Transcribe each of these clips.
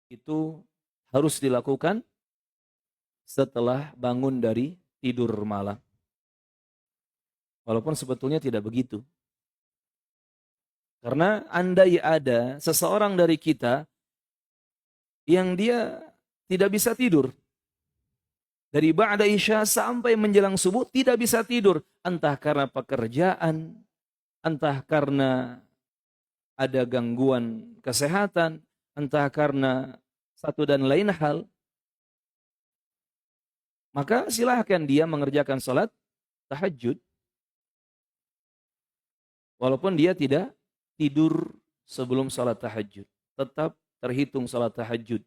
itu harus dilakukan setelah bangun dari tidur malam. Walaupun sebetulnya tidak begitu. Karena andai ada seseorang dari kita yang dia tidak bisa tidur. Dari ba'da isya sampai menjelang subuh tidak bisa tidur. Entah karena pekerjaan, entah karena ada gangguan kesehatan, entah karena satu dan lain hal. Maka silahkan dia mengerjakan sholat tahajud. Walaupun dia tidak tidur sebelum sholat tahajud. Tetap terhitung sholat tahajud.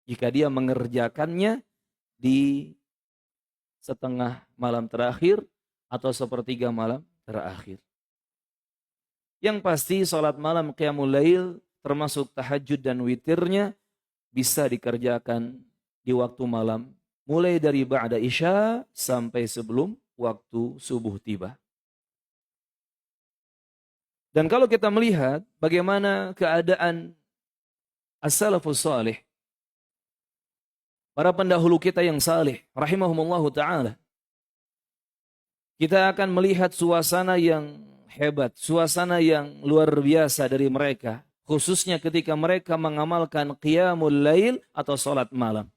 Jika dia mengerjakannya di setengah malam terakhir atau sepertiga malam terakhir. Yang pasti sholat malam qiyamul lail termasuk tahajud dan witirnya bisa dikerjakan di waktu malam. Mulai dari ba'da isya sampai sebelum waktu subuh tiba. Dan kalau kita melihat bagaimana keadaan as-salafus salih, para pendahulu kita yang salih, rahimahumullahu ta'ala, kita akan melihat suasana yang hebat, suasana yang luar biasa dari mereka, khususnya ketika mereka mengamalkan qiyamul lail atau salat malam.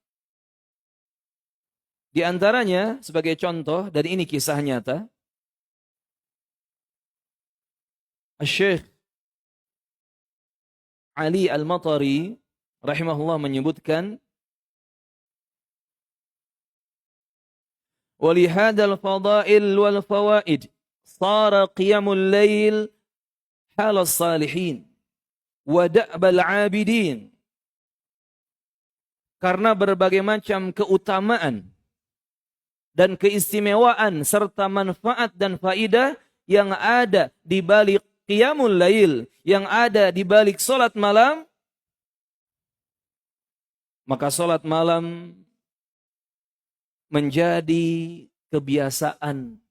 Di antaranya sebagai contoh, dan ini kisah nyata, Syekh Ali Al-Matari rahimahullah menyebutkan, walihadal fadail wal fawaid sara qiyamul lail halas salihin wa da'bal abidin. Karena berbagai macam keutamaan dan keistimewaan serta manfaat dan faidah yang ada di balik qiyamul lail, yang ada di balik salat malam, maka salat malam menjadi kebiasaan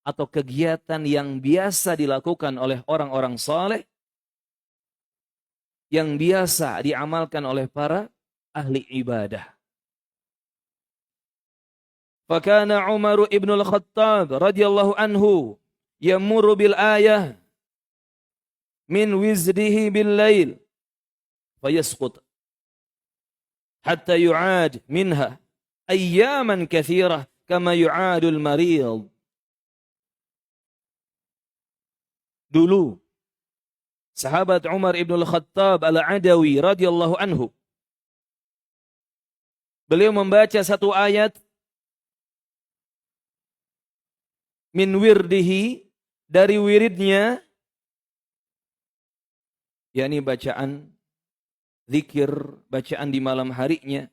atau kegiatan yang biasa dilakukan oleh orang-orang saleh, yang biasa diamalkan oleh para ahli ibadah. Fakana Umar ibn al-Khattab radhiyallahu anhu yamurru bil ayah min wizdihi bil lail fayasqut hatta yu'ad minha ayyaman kathirah kama yu'adul marid. Dulu sahabat Umar ibn al-Khattab al-Adawi radhiyallahu anhu, beliau membaca satu ayat min wirdihi, dari wiridnya, yakni bacaan zikir, bacaan di malam harinya,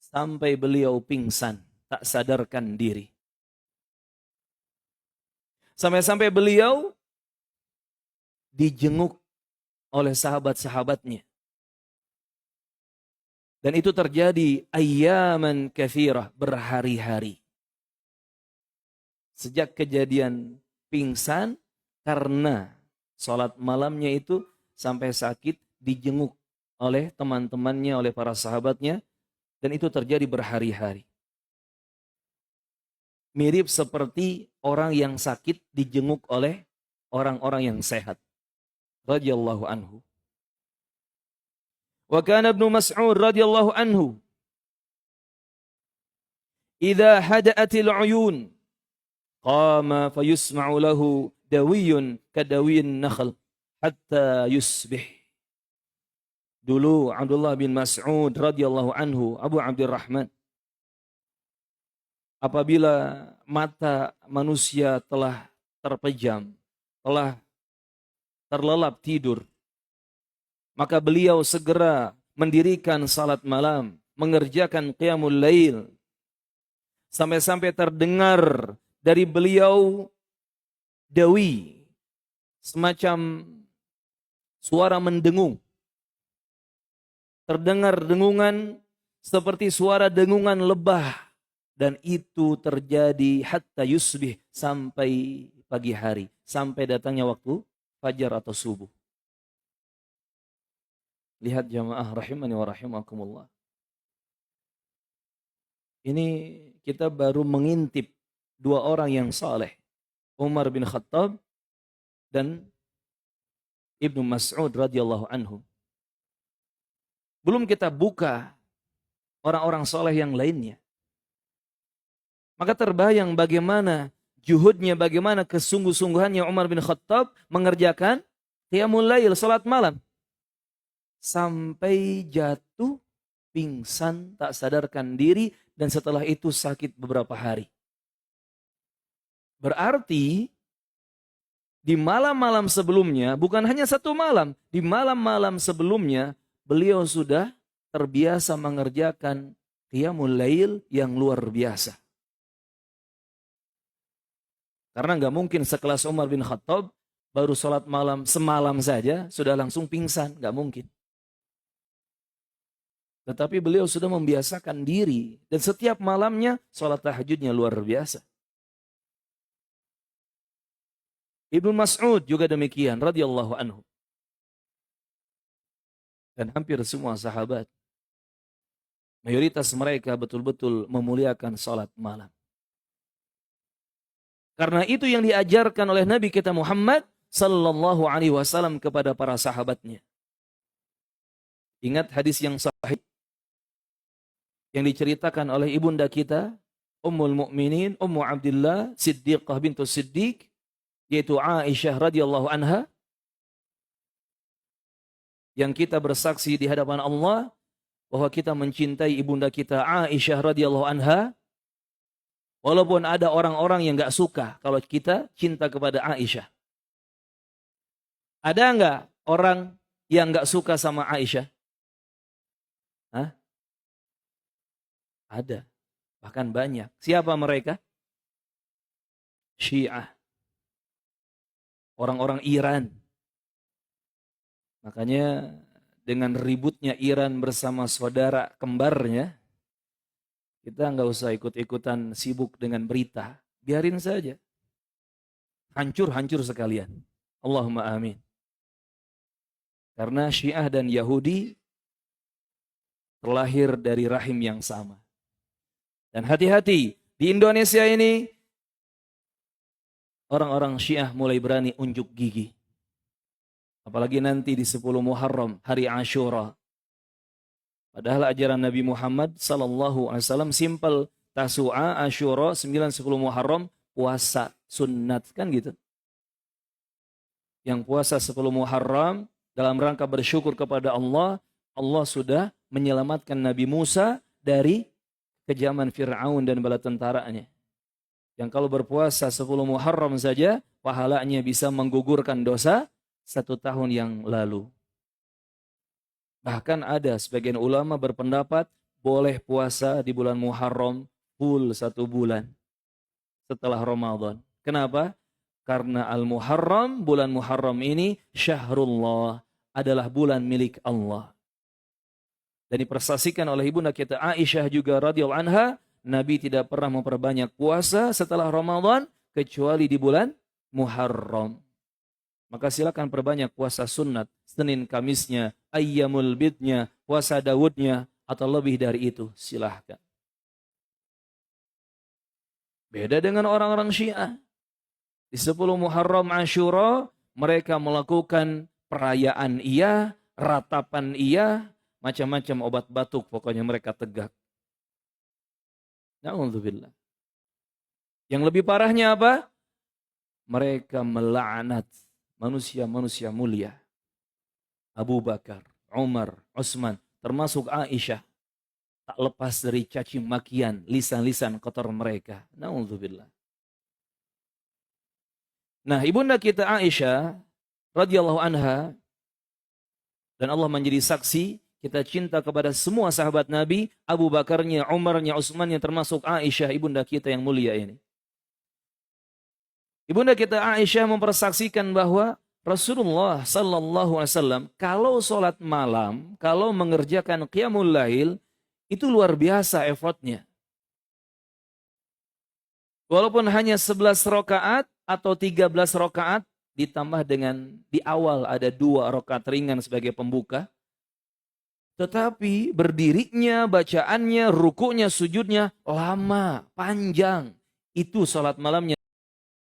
sampai beliau pingsan, tak sadarkan diri. Sampai-sampai beliau dijenguk oleh sahabat-sahabatnya. Dan itu terjadi ayyaman kathirah, berhari-hari. Sejak kejadian pingsan karena sholat malamnya itu sampai sakit, dijenguk oleh teman-temannya, oleh para sahabatnya. Dan itu terjadi berhari-hari. Mirip seperti orang yang sakit dijenguk oleh orang-orang yang sehat. Radhiyallahu anhu. Wa kana Ibnu Mas'ud radhiyallahu anhu idza hada'atil 'uyun qama fayusma'u lahu dawiyun kadawiyin nakhl hatta yusbih. Dulu Abdullah bin Mas'ud radhiyallahu anhu, Abu Abdurrahman, apabila mata manusia telah terpejam, telah terlelap tidur, maka beliau segera mendirikan salat malam, mengerjakan qiyamul lail, sampai-sampai terdengar dari beliau dawi, semacam suara mendengung. Terdengar dengungan seperti suara dengungan lebah. Dan itu terjadi hatta yusbih, sampai pagi hari. Sampai datangnya waktu fajar atau subuh. Lihat jamaah rahimani wa rahimakumullah. Ini kita baru mengintip dua orang yang saleh, Umar bin Khattab dan Ibnu Mas'ud radhiyallahu anhu. Belum kita buka orang-orang saleh yang lainnya. Maka terbayang bagaimana juhudnya, bagaimana kesungguh-sungguhannya Umar bin Khattab mengerjakan qiyamul lail, salat malam. Sampai jatuh, pingsan, tak sadarkan diri, dan setelah itu sakit beberapa hari. Berarti di malam-malam sebelumnya, bukan hanya satu malam, di malam-malam sebelumnya beliau sudah terbiasa mengerjakan qiyamul lail yang luar biasa. Karena nggak mungkin sekelas Umar bin Khattab baru sholat malam semalam saja sudah langsung pingsan, nggak mungkin. Tetapi beliau sudah membiasakan diri dan setiap malamnya sholat tahajudnya luar biasa. Ibnu Mas'ud juga demikian radhiyallahu anhu. Dan hampir semua sahabat, mayoritas mereka betul-betul memuliakan sholat malam. Karena itu yang diajarkan oleh Nabi kita Muhammad sallallahu alaihi wasallam kepada para sahabatnya. Ingat hadis yang sahih yang diceritakan oleh ibunda kita Ummul Mukminin Ummu Abdillah Siddiqah bintu Siddiq, yaitu Aisyah radhiyallahu anha, yang kita bersaksi di hadapan Allah bahwa kita mencintai ibunda kita Aisyah radhiyallahu anha, walaupun ada orang-orang yang enggak suka kalau kita cinta kepada Aisyah. Ada enggak orang yang enggak suka sama Aisyah? Hah? Ada. Bahkan banyak. Siapa mereka? Syiah. Orang-orang Iran. Makanya dengan ributnya Iran bersama saudara kembarnya, kita nggak usah ikut-ikutan sibuk dengan berita. Biarin saja. Hancur-hancur sekalian. Allahumma amin. Karena Syiah dan Yahudi terlahir dari rahim yang sama. Dan hati-hati, di Indonesia ini orang-orang Syiah mulai berani unjuk gigi. Apalagi nanti di 10 Muharram, hari Ashura. Padahal ajaran Nabi Muhammad sallallahu alaihi wasallam simpel, Tasu'a, Ashura, 9, 10 Muharram, puasa sunnat, kan gitu. Yang puasa 10 Muharram dalam rangka bersyukur kepada Allah, Allah sudah menyelamatkan Nabi Musa dari kejaman Fir'aun dan bala tentaranya. Yang kalau berpuasa 10 Muharram saja, pahalanya bisa menggugurkan dosa 1 tahun yang lalu. Bahkan ada sebagian ulama berpendapat boleh puasa di bulan Muharram full 1 bulan setelah Ramadan. Kenapa? Karena Al-Muharram, bulan Muharram ini syahrullah, adalah bulan milik Allah. Dan dipersaksikan oleh ibunda kita Aisyah juga radhiyallahu anha, Nabi tidak pernah memperbanyak puasa setelah Ramadan kecuali di bulan Muharram. Maka silakan perbanyak puasa sunnat, Senin Kamisnya, Ayyamul Bidnya, puasa Daudnya, atau lebih dari itu, silahkan. Beda dengan orang-orang Syiah. Di 10 Muharram Ashura, mereka melakukan perayaan iya, ratapan iya, macam-macam obat batuk, pokoknya mereka tegak. Na'udzubillah. Yang lebih parahnya apa? Mereka melaknat manusia-manusia mulia. Abu Bakar, Umar, Utsman, termasuk Aisyah. Tak lepas dari caci makian, lisan-lisan kotor mereka. Na'udzubillah. Nah, ibunda kita Aisyah radhiyallahu anha, dan Allah menjadi saksi, kita cinta kepada semua sahabat Nabi, Abu Bakarnya, Umarnya, Utsmannya, termasuk Aisyah, ibunda kita yang mulia ini. Ibunda kita Aisyah mempersaksikan bahwa Rasulullah sallallahu alaihi wasallam kalau sholat malam, kalau mengerjakan qiyamul lail, itu luar biasa effortnya. Walaupun hanya 11 rakaat atau 13 rakaat, ditambah dengan di awal ada 2 rakaat ringan sebagai pembuka, Tetapi berdirinya, bacaannya, rukunya, sujudnya lama, panjang. Itu salat malamnya